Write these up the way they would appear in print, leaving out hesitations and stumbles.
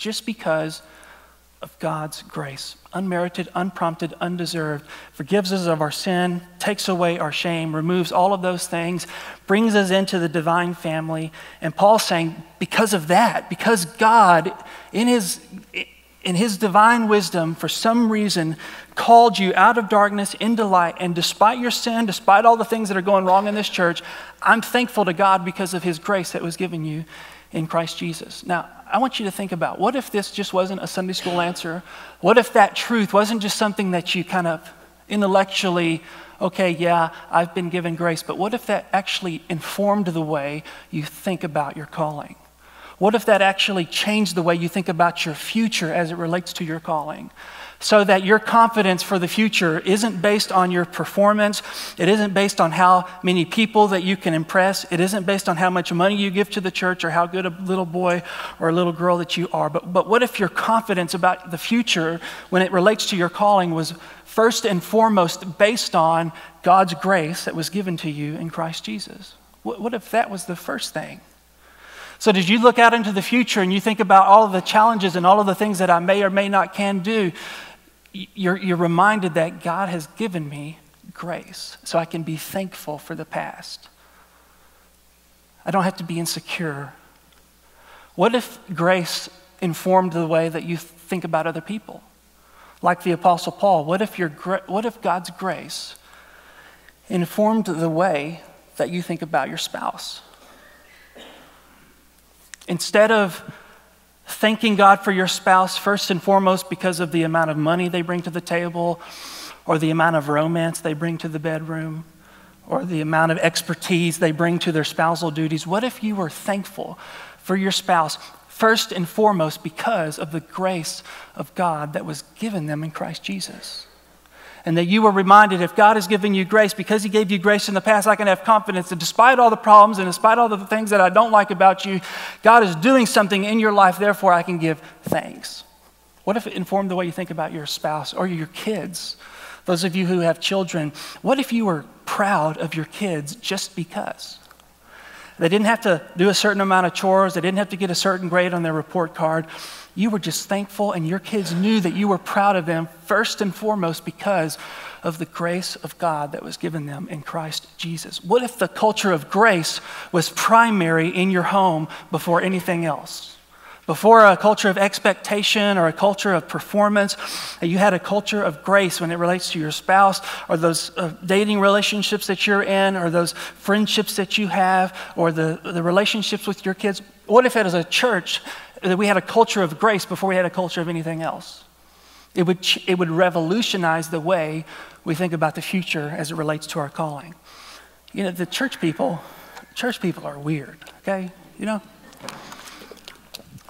just because of God's grace. Unmerited, unprompted, undeserved. Forgives us of our sin, takes away our shame, removes all of those things, brings us into the divine family. And Paul's saying, because of that, because God, in his divine wisdom, for some reason, called you out of darkness into light, and despite your sin, despite all the things that are going wrong in this church, I'm thankful to God because of his grace that was given you in Christ Jesus. Now, I want you to think about, what if this just wasn't a Sunday school answer? What if that truth wasn't just something that you kind of intellectually, okay, yeah, I've been given grace, but what if that actually informed the way you think about your calling? What if that actually changed the way you think about your future as it relates to your calling? So that your confidence for the future isn't based on your performance. It isn't based on how many people that you can impress. It isn't based on how much money you give to the church or how good a little boy or a little girl that you are. But what if your confidence about the future when it relates to your calling was first and foremost based on God's grace that was given to you in Christ Jesus? What if that was the first thing? So did you look out into the future and you think about all of the challenges and all of the things that I may or may not can do? You're reminded that God has given me grace so I can be thankful for the past. I don't have to be insecure. What if grace informed the way that you think about other people? Like the Apostle Paul, what if God's grace informed the way that you think about your spouse? Instead of thanking God for your spouse first and foremost because of the amount of money they bring to the table, or the amount of romance they bring to the bedroom, or the amount of expertise they bring to their spousal duties, what if you were thankful for your spouse first and foremost because of the grace of God that was given them in Christ Jesus? And that you were reminded, if God has given you grace, because he gave you grace in the past, I can have confidence that despite all the problems and despite all the things that I don't like about you, God is doing something in your life, therefore I can give thanks. What if it informed the way you think about your spouse or your kids? Those of you who have children, what if you were proud of your kids just because? They didn't have to do a certain amount of chores. They didn't have to get a certain grade on their report card. You were just thankful, and your kids knew that you were proud of them first and foremost because of the grace of God that was given them in Christ Jesus. What if the culture of grace was primary in your home before anything else? Before a culture of expectation or a culture of performance, you had a culture of grace when it relates to your spouse or those dating relationships that you're in or those friendships that you have or the relationships with your kids. What if as a church that we had a culture of grace before we had a culture of anything else? It would revolutionize the way we think about the future as it relates to our calling. You know, the church people are weird, okay? You know?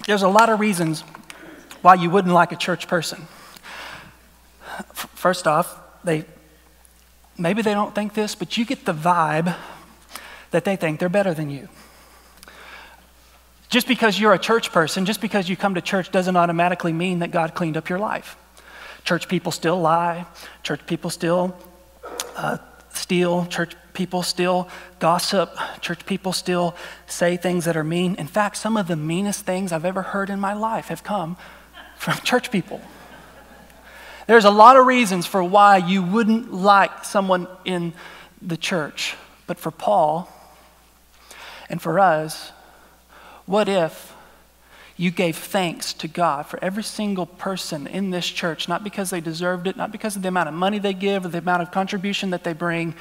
There's a lot of reasons why you wouldn't like a church person. First off, maybe they don't think this, but you get the vibe that they think they're better than you. Just because you're a church person, just because you come to church doesn't automatically mean that God cleaned up your life. Church people still lie. Church people still steal. Church people still gossip. Church people still say things that are mean. In fact, some of the meanest things I've ever heard in my life have come from church people. There's a lot of reasons for why you wouldn't like someone in the church. But for Paul and for us, what if you gave thanks to God for every single person in this church, not because they deserved it, not because of the amount of money they give or the amount of contribution that they bring,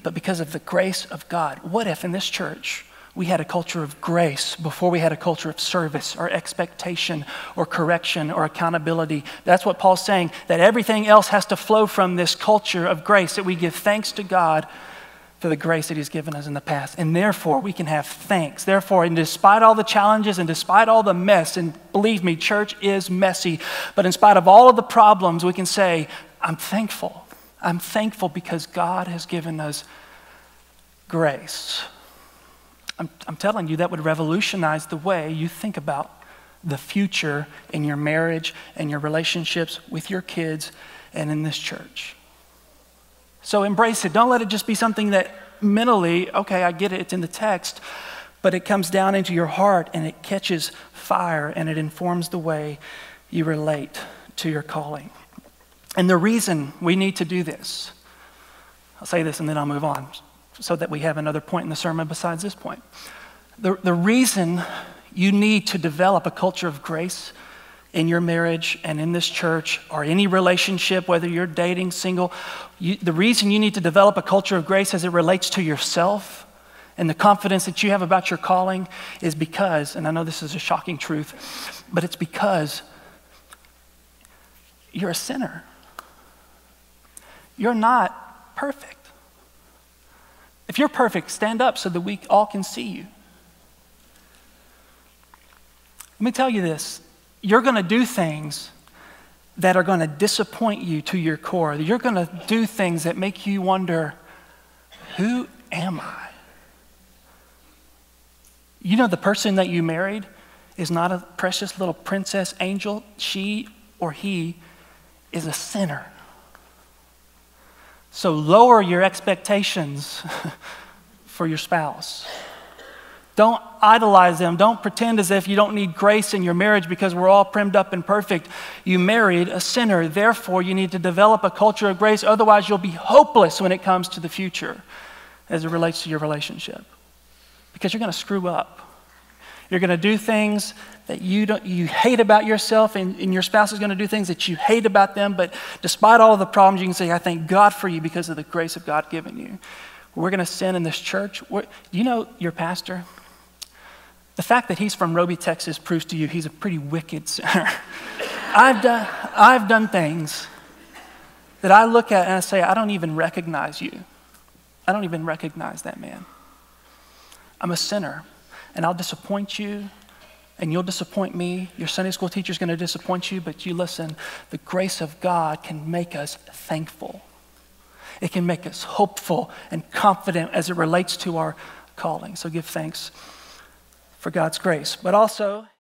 but because of the grace of God? What if in this church we had a culture of grace before we had a culture of service or expectation or correction or accountability? That's what Paul's saying, that everything else has to flow from this culture of grace, that we give thanks to God for the grace that he's given us in the past. And therefore, we can have thanks. Therefore, and despite all the challenges and despite all the mess, and believe me, church is messy, but in spite of all of the problems, we can say, I'm thankful. I'm thankful because God has given us grace. I'm telling you, that would revolutionize the way you think about the future in your marriage and your relationships with your kids and in this church. So embrace it. Don't let it just be something that mentally, okay, I get it, it's in the text, but it comes down into your heart and it catches fire and it informs the way you relate to your calling. And the reason we need to do this, I'll say this and then I'll move on so that we have another point in the sermon besides this point. The reason you need to develop a culture of grace in your marriage and in this church or any relationship, whether you're dating, single, the reason you need to develop a culture of grace as it relates to yourself and the confidence that you have about your calling is because, and I know this is a shocking truth, but it's because you're a sinner. You're not perfect. If you're perfect, stand up so that we all can see you. Let me tell you this. You're going to do things that are going to disappoint you to your core. You're going to do things that make you wonder, who am I? You know the person that you married is not a precious little princess angel. She or he is a sinner. So lower your expectations for your spouse. Don't idolize them. Don't pretend as if you don't need grace in your marriage because we're all primed up and perfect. You married a sinner. Therefore, you need to develop a culture of grace. Otherwise, you'll be hopeless when it comes to the future as it relates to your relationship. Because you're going to screw up. You're going to do things that you hate about yourself, and your spouse is going to do things that you hate about them. But despite all of the problems, you can say, I thank God for you because of the grace of God given you. We're going to sin in this church. Do you know your pastor? The fact that he's from Roby, Texas proves to you he's a pretty wicked sinner. I've done things that I look at and I say, I don't even recognize you. I don't even recognize that man. I'm a sinner, and I'll disappoint you, and you'll disappoint me. Your Sunday school teacher's going to disappoint you, but you listen, the grace of God can make us thankful. It can make us hopeful and confident as it relates to our calling. So give thanks for God's grace. But also,